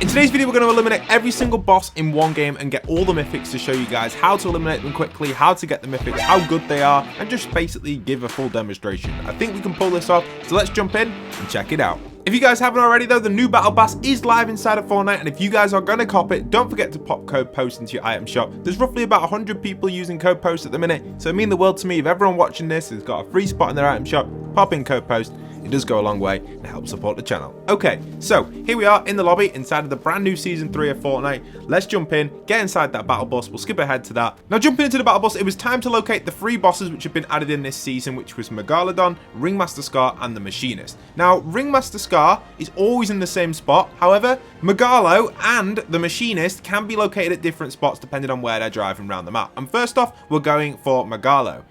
In today's video, we're going to eliminate every single boss in one game and get all the mythics to show you guys how to eliminate them quickly, how to get the mythics, how good they are, and just basically give a full demonstration. I think we can pull this off, so let's jump in and check it out. If you guys haven't already though, the new Battle Pass is live inside of Fortnite, and if you guys are going to cop it, don't forget to pop code POST into your item shop. There's roughly about 100 people using code POST at the minute, so it means the world to me if everyone watching this has got a free spot in their item shop. Pop in code POST. It does go a long way and help support the channel. Okay, so here we are in the lobby inside of the brand new Season 3 of Fortnite. Let's jump in, get inside that battle bus. We'll skip ahead to that. Now, jumping into the battle bus, it was time to locate the 3 bosses which have been added in this season, which was Megalodon, Ringmaster Scar, and the Machinist. Now, Ringmaster Scar is always in the same spot. However, Megalo and the Machinist can be located at different spots depending on where they're driving around the map. And first off, we're going for Megalodon.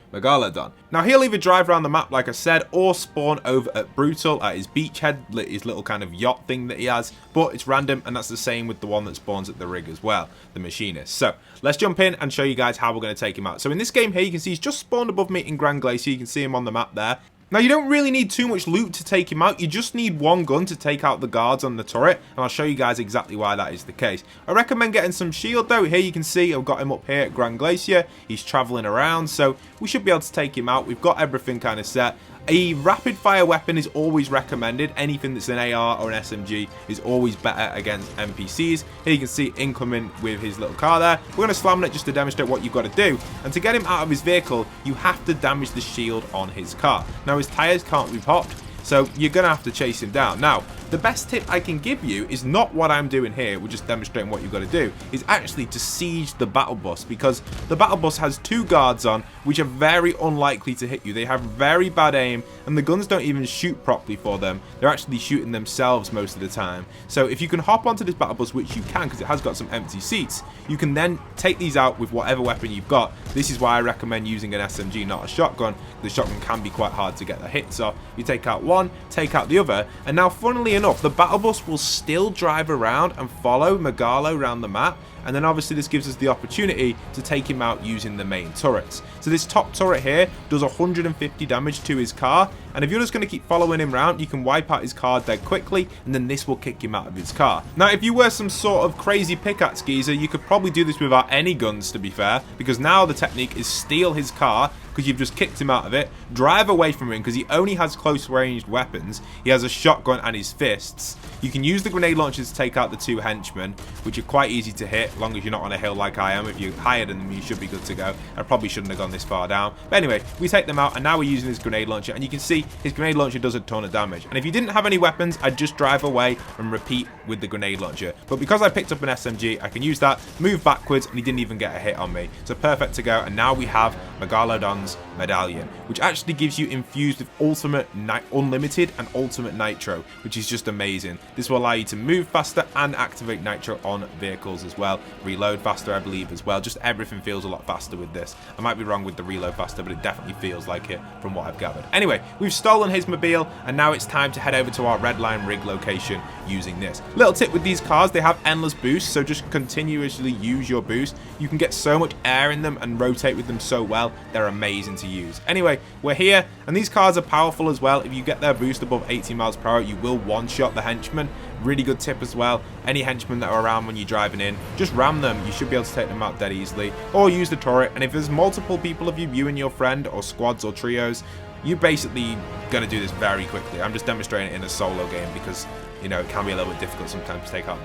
Now, he'll either drive around the map, like I said, or spawn over at Brutal at his beachhead, his little kind of yacht thing that he has, but it's random, and that's the same with the one that spawns at the rig as well, the Machinist. So let's jump in and show you guys how we're going to take him out. So in this game here, you can see he's just spawned above me in Grand Glacier. You can see him on the map there. Now, you don't really need too much loot to take him out. You just need one gun to take out the guards on the turret, and I'll show you guys exactly why that is the case. I recommend getting some shield though. Here you can see I've got him up here at Grand Glacier. He's traveling around, so we should be able to take him out. We've got everything kind of set. A rapid fire weapon is always recommended. Anything that's an AR or an SMG is always better against NPCs. Here you can see incoming with his little car there. We're going to slam on it just to demonstrate what you've got to do. And to get him out of his vehicle, you have to damage the shield on his car. Now, his tires can't be popped, so you're going to have to chase him down. Now, the best tip I can give you is not what I'm doing here, we're just demonstrating what you've got to do, is actually to siege the battle bus, because the battle bus has 2 guards on, which are very unlikely to hit you. They have very bad aim, and the guns don't even shoot properly for them. They're actually shooting themselves most of the time. So if you can hop onto this battle bus, which you can because it has got some empty seats, you can then take these out with whatever weapon you've got. This is why I recommend using an SMG, not a shotgun. The shotgun can be quite hard to get the hits off. You take out one, take out the other, and now funnily enough, the battle bus will still drive around and follow Megalo around the map, and then obviously this gives us the opportunity to take him out using the main turrets. So this top turret here does 150 damage to his car, and if you're just going to keep following him around, you can wipe out his car dead quickly, and then this will kick him out of his car. Now, if you were some sort of crazy pickaxe geezer, you could probably do this without any guns, to be fair, because now the technique is steal his car, because you've just kicked him out of it, drive away from him because he only has close ranged weapons. He has a shotgun and his fists. You can use the grenade launchers to take out the 2 henchmen, which are quite easy to hit, as long as you're not on a hill like I am. If you're higher than them, you should be good to go. I probably shouldn't have gone this far down. But anyway, we take them out, and now we're using his grenade launcher, and you can see his grenade launcher does a ton of damage. And if you didn't have any weapons, I'd just drive away and repeat with the grenade launcher. But because I picked up an SMG, I can use that, move backwards, and he didn't even get a hit on me. So perfect to go, and now we have Megalodon's Medallion, which actually gives you infused with ultimate unlimited and ultimate nitro, which is just amazing. This will allow you to move faster and activate nitro on vehicles as well. Reload faster, I believe, as well. Just everything feels a lot faster with this. I might be wrong with the reload faster, but it definitely feels like it from what I've gathered. Anyway, we've stolen his mobile, and now it's time to head over to our red line rig location using this. Little tip with these cars, they have endless boosts, so just continuously use your boost. You can get so much air in them and rotate with them so well. They're amazing to use. Anyway, we're here, and these cars are powerful as well. If you get their boost above 80 miles per hour, you will one-shot the henchmen. Really good tip as well. Any henchmen that are around when you're driving in, just ram them. You should be able to take them out dead easily, or use the turret. And if there's multiple people of you and your friend, or squads or trios, you're basically going to do this very quickly. I'm just demonstrating it in a solo game because, you know, it can be a little bit difficult sometimes to take out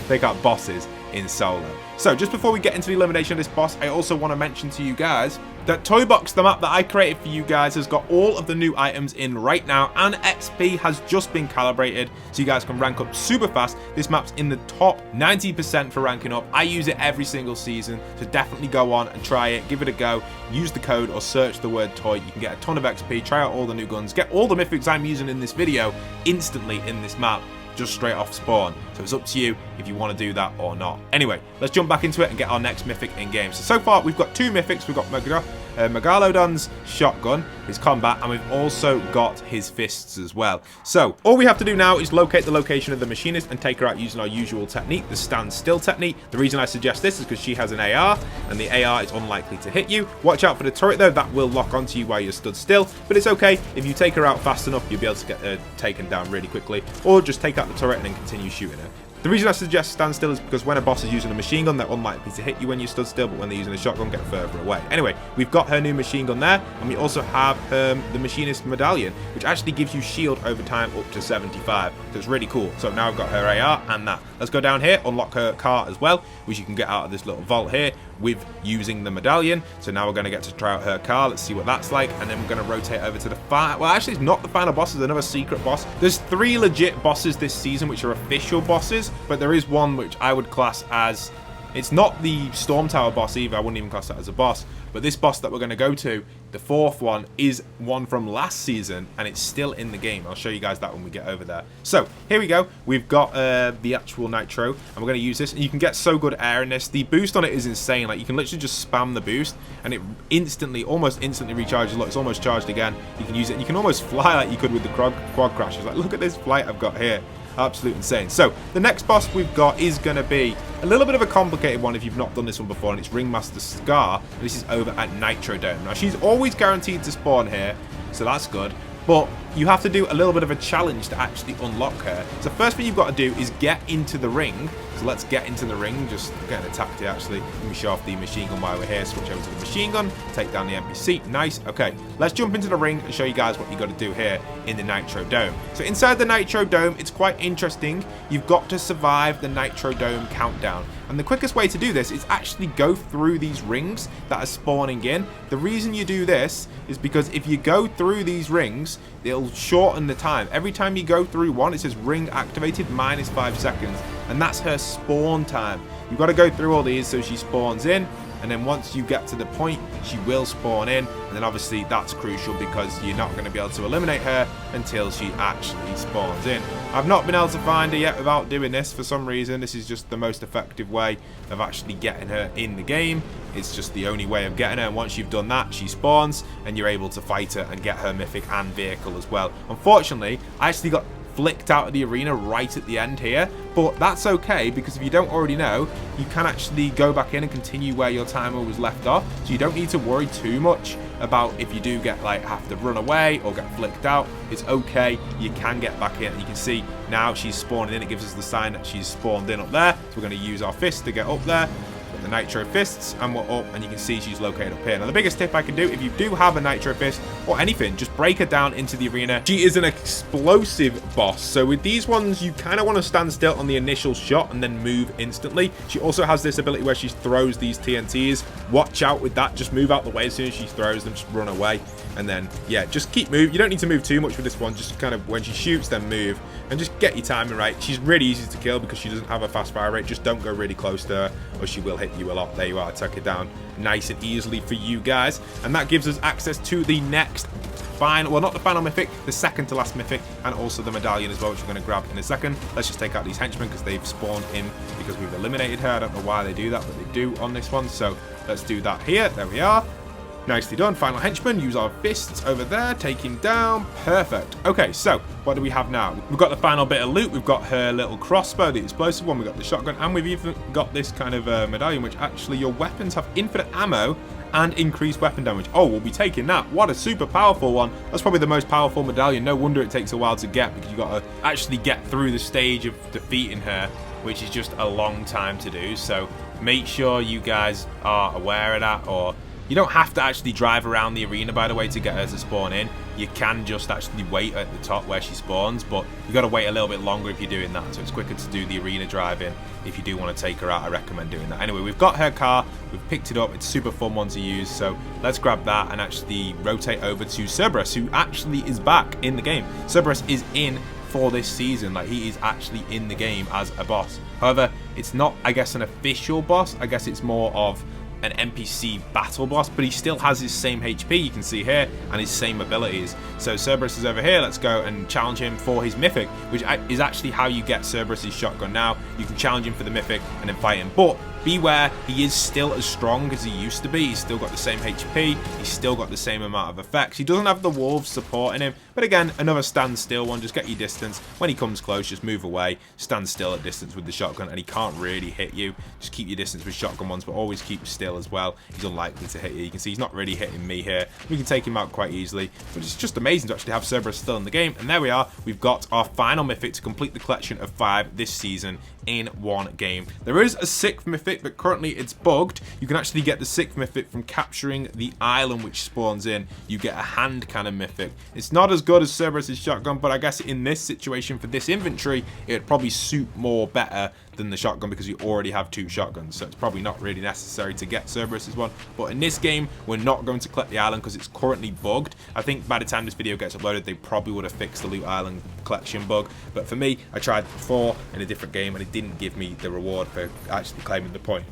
take out bosses in solo. So just before we get into the elimination of this boss, I also want to mention to you guys that Toy Box, the map that I created for you guys, has got all of the new items in right now, and XP has just been calibrated so you guys can rank up super fast. This map's in the top 90% for ranking up. I use it every single season, so definitely go on and try it, give it a go, use the code or search the word toy. You can get a ton of XP, try out all the new guns, get all the mythics I'm using in this video instantly in this map, just straight off spawn. So it's up to you if you want to do that or not. Anyway, let's jump back into it and get our next mythic in game. So far we've got 2 mythics. We've got Megalodon's shotgun, his combat, and we've also got his fists as well. So all we have to do now is locate the location of the Machinist and take her out using our usual technique, the stand still technique. The reason I suggest this is because she has an AR, and the AR is unlikely to hit you. Watch out for the turret though, that will lock onto you while you're stood still, but it's okay. If you take her out fast enough, you'll be able to get her taken down really quickly, or just take out the turret and then continue shooting her. The reason I suggest stand still is because when a boss is using a machine gun, they're unlikely to hit you when you stood still, but when they're using a shotgun, get further away. Anyway, we've got her new machine gun there, and we also have the Machinist Medallion, which actually gives you shield over time up to 75. So it's really cool. So now I've got her AR and that. Let's go down here, unlock her car as well, which you can get out of this little vault here with using the medallion. So now we're going to get to try out her car. Let's see what that's like, and then we're going to rotate over to the final. Well, actually, it's not the final boss. It's another secret boss. There's 3 legit bosses this season, which are official bosses, but there is one which I would class as, it's not the Storm Tower boss either. I wouldn't even class that as a boss. But this boss that we're going to go to, the 4th one, is one from last season, and it's still in the game. I'll show you guys that when we get over there. So here we go. We've got the actual nitro, and we're going to use this. And you can get so good air in this. The boost on it is insane. Like, you can literally just spam the boost, and it instantly, almost instantly recharges. Look, it's almost charged again. You can use it, and you can almost fly like you could with the quad crashes. Like, look at this flight I've got here. Absolute insane. So the next boss we've got is going to be a little bit of a complicated one if you've not done this one before, and it's Ringmaster Scar. This is over at Nitro Dome. Now, she's always guaranteed to spawn here, so that's good, but you have to do a little bit of a challenge to actually unlock her. So first thing you've got to do is get into the ring. So let's get into the ring. Just get attacked here, actually. Let me show off the machine gun while we're here. Switch over to the machine gun, take down the NPC. Nice. Okay, let's jump into the ring and show you guys what you got to do here in the Nitro Dome. So inside the Nitro Dome, it's quite interesting. You've got to survive the Nitro Dome countdown. And the quickest way to do this is actually go through these rings that are spawning in. The reason you do this is because if you go through these rings, it'll shorten the time. Every time you go through one, it says ring activated -5 seconds. And that's her spawn time. You've got to go through all these so she spawns in. And then once you get to the point, she will spawn in. And then obviously that's crucial because you're not going to be able to eliminate her until she actually spawns in. I've not been able to find her yet without doing this for some reason. This is just the most effective way of actually getting her in the game. It's just the only way of getting her. And once you've done that, she spawns and you're able to fight her and get her mythic and vehicle as well. Unfortunately, I actually got flicked out of the arena right at the end here, but that's okay because if you don't already know, you can actually go back in and continue where your timer was left off, so you don't need to worry too much about if you do get, like, have to run away or get flicked out. It's okay, you can get back in. You can see now she's spawning in. It gives us the sign that she's spawned in up there, so we're going to use our fist to get up there. The nitro fists, and we're up, and you can see she's located up here. Now the biggest tip I can do, if you do have a nitro fist or anything, just break her down into the arena. She is an explosive boss, so with these ones you kind of want to stand still on the initial shot and then move instantly. She also has this ability where she throws these TNTs. Watch out with that, just move out the way as soon as she throws them, just run away, and then yeah, just keep moving. You don't need to move too much with this one, just kind of when she shoots then move, and just get your timing right. She's really easy to kill because she doesn't have a fast fire rate. Just don't go really close to her or she will hit you a lot. There you are, take it down nice and easily for you guys, and that gives us access to the next final, well, not the final mythic, the second to last mythic, and also the medallion as well, which we're going to grab in a second. Let's just take out these henchmen because they've spawned in because we've eliminated her. I don't know why they do that, but they do on this one, so let's do that here. There we are. Nicely done. Final henchman. Use our fists over there. Take him down. Perfect. Okay, so what do we have now? We've got the final bit of loot. We've got her little crossbow, the explosive one. We've got the shotgun, and we've even got this kind of medallion, which actually your weapons have infinite ammo and increased weapon damage. Oh, we'll be taking that. What a super powerful one. That's probably the most powerful medallion. No wonder it takes a while to get, because you've got to actually get through the stage of defeating her, which is just a long time to do. So make sure you guys are aware of that, or you don't have to actually drive around the arena, by the way, to get her to spawn in. You can just actually wait at the top where she spawns, but you've got to wait a little bit longer if you're doing that. So it's quicker to do the arena driving. If you do want to take her out, I recommend doing that. Anyway, we've got her car. We've picked it up. It's a super fun one to use. So let's grab that and actually rotate over to Cerberus, who actually is back in the game. Cerberus is in for this season. Like, he is actually in the game as a boss. However, it's not, I guess, an official boss. I guess it's more of an NPC battle boss, but he still has his same HP, you can see here, and his same abilities. So Cerberus is over here. Let's go and challenge him for his mythic, which is actually how you get Cerberus's shotgun now. You can challenge him for the mythic and then fight him, but beware, he is still as strong as he used to be. He's still got the same HP, he's still got the same amount of effects. He doesn't have the wolves supporting him, but again, another stand still one. Just get your distance. When he comes close, just move away, stand still at distance with the shotgun, and he can't really hit you. Just keep your distance with shotgun ones, but always keep still as well. He's unlikely to hit you. You can see he's not really hitting me here. We can take him out quite easily, but it's just amazing to actually have Cerberus still in the game. And there we are. We've got our final mythic to complete the collection of 5 this season in one game. There is a 6th mythic, but currently it's bugged. You can actually get the 6th mythic from capturing the island which spawns in. You get a hand cannon mythic. It's not as good as Cerberus' shotgun, but I guess in this situation for this inventory, it would probably suit more better than the shotgun because you already have 2 shotguns, so it's probably not really necessary to get Cerberus' one. But in this game, we're not going to collect the island because it's currently bugged. I think by the time this video gets uploaded, they probably would have fixed the loot island collection bug. But for me, I tried before in a different game and it didn't give me the reward for actually claiming the point.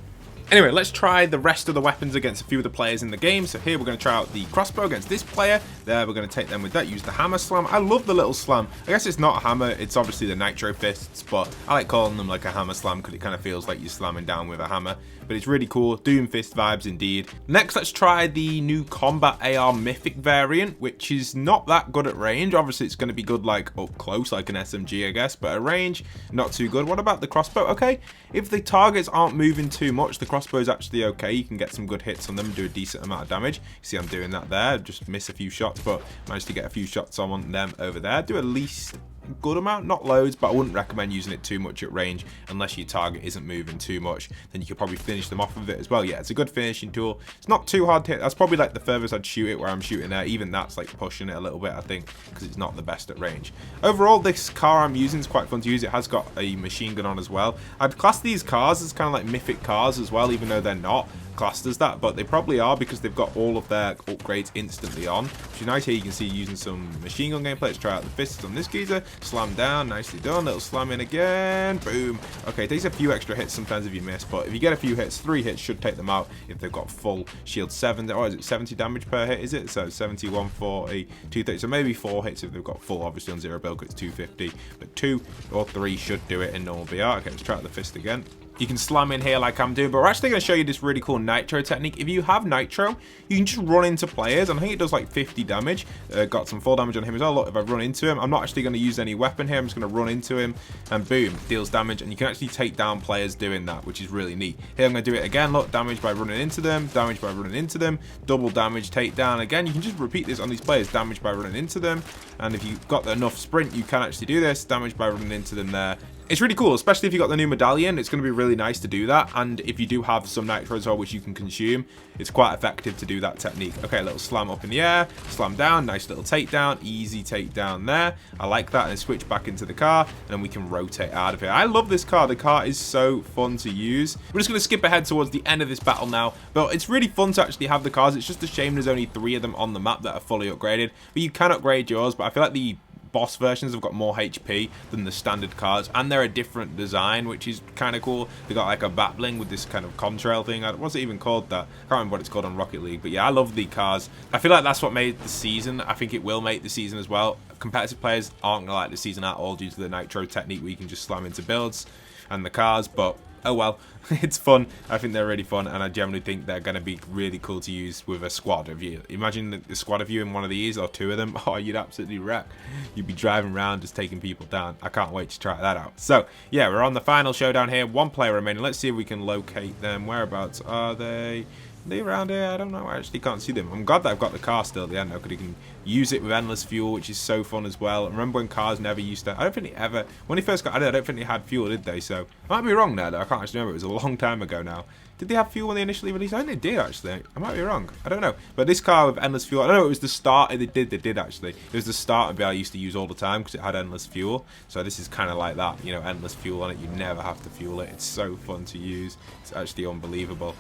Anyway, let's try the rest of the weapons against a few of the players in the game. So here we're going to try out the crossbow against this player. There, we're going to take them with that. Use the hammer slam. I love the little slam. I guess it's not a hammer. It's obviously the nitro fists, but I like calling them like a hammer slam because it kind of feels like you're slamming down with a hammer. But it's really cool. Doom fist vibes indeed. Next, let's try the new combat AR mythic variant, which is not that good at range. Obviously, it's going to be good like up close, like an SMG, I guess, but at range, not too good. What about the crossbow? Okay, if the targets aren't moving too much, the crossbow is actually okay. You can get some good hits on them, do a decent amount of damage. You see I'm doing that there. Just miss a few shots, but managed to get a few shots on them over there. Do at least good amount, not loads, but I wouldn't recommend using it too much at range unless your target isn't moving too much. Then you could probably finish them off with it as well. Yeah, it's a good finishing tool. It's not too hard to hit. That's probably like the furthest I'd shoot it, where I'm shooting there. Even that's like pushing it a little bit, I think, because it's not the best at range. Overall, this car I'm using is quite fun to use. It has got a machine gun on as well. I'd class these cars as kind of like mythic cars as well, even though they're not classed as that, but they probably are because they've got all of their upgrades instantly on, which is nice. Here you can see using some machine gun gameplay. Let's try out the fists on this geezer. Slam down, nicely done. Little slam in again, boom. Okay, it takes a few extra hits sometimes if you miss, but if you get a few hits, 3 hits should take them out if they've got full shield 7. Or is it 70 damage per hit, is it? So 70, 140, 230, so maybe 4 hits if they've got full. Obviously on 0 build it's 250, but 2 or 3 should do it in normal BR. Okay, let's try out the fist again. You can slam in here like I'm doing, but we're actually going to show you this really cool nitro technique. If you have nitro, you can just run into players, and I think it does like 50 damage. Got some full damage on him as well. Look, if I run into him, I'm not actually going to use any weapon here. I'm just going to run into him, and boom, deals damage. And you can actually take down players doing that, which is really neat. Here I'm going to do it again. Look, damage by running into them, damage by running into them, double damage, take down. Again, you can just repeat this on these players. Damage by running into them, and if you've got enough sprint, you can actually do this. Damage by running into them there. It's really cool, especially if you got the new medallion. It's going to be really nice to do that, and if you do have some nitro as well, which you can consume, it's quite effective to do that technique. Okay, a little slam up in the air, slam down, nice little takedown, easy takedown there. I like that, and switch back into the car, and then we can rotate out of here. I love this car. The car is so fun to use. We're just going to skip ahead towards the end of this battle now, but it's really fun to actually have the cars. It's just a shame there's only 3 of them on the map that are fully upgraded, but you can upgrade yours. But I feel like the boss versions have got more HP than the standard cars, and they're a different design, which is kind of cool. They got like a bat bling with this kind of contrail thing. What's it even called? That I can't remember what it's called on Rocket League, but yeah, I love the cars. I feel like that's what made the season. I think it will make the season as well. Competitive players aren't gonna like the season at all due to the nitro technique where you can just slam into builds and the cars, but oh well, it's fun. I think they're really fun, and I generally think they're going to be really cool to use with a squad of you. Imagine the squad of you in one of these, or 2 of them. Oh, you'd absolutely wreck. You'd be driving around just taking people down. I can't wait to try that out. So yeah, we're on the final showdown here. 1 player remaining. Let's see if we can locate them. Whereabouts are they? Are they around here? I don't know. I actually can't see them. I'm glad that I've got the car still at the end, though, because you can use it with endless fuel, which is so fun as well. I remember when cars never used to... I don't think they ever... When they first got added, I don't think they had fuel, did they? So I might be wrong there, though. I can't actually remember. It was a long time ago now. Did they have fuel when they initially released? I think they did, actually. I might be wrong. I don't know. But this car with endless fuel... I don't know. It was the start... They did, actually. It was the start of it I used to use all the time because it had endless fuel. So this is kind of like that. You know, endless fuel on it. You never have to fuel it. It's so fun to use. It's actually unbelievable.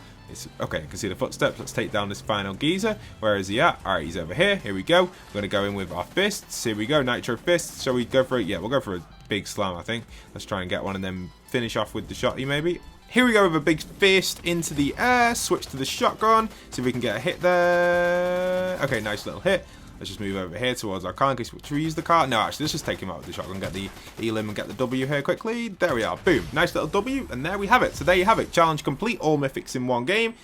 Okay, I can see the footsteps. Let's take down this final geezer. Where is he at? Alright, he's over here. Here we go. We're going to go in with our fists. Here we go. Nitro fists. Shall we go for it? Yeah, we'll go for a big slam, I think. Let's try and get one and then finish off with the shotty, maybe. Here we go with a big fist into the air. Switch to the shotgun. See if we can get a hit there. Okay, nice little hit. Let's just move over here towards our car. Should we use the car? No, actually, let's just take him out with the shotgun, get the elim and get the W here quickly. There we are. Boom. Nice little W, and there we have it. So there you have it. Challenge complete. All mythics in one game.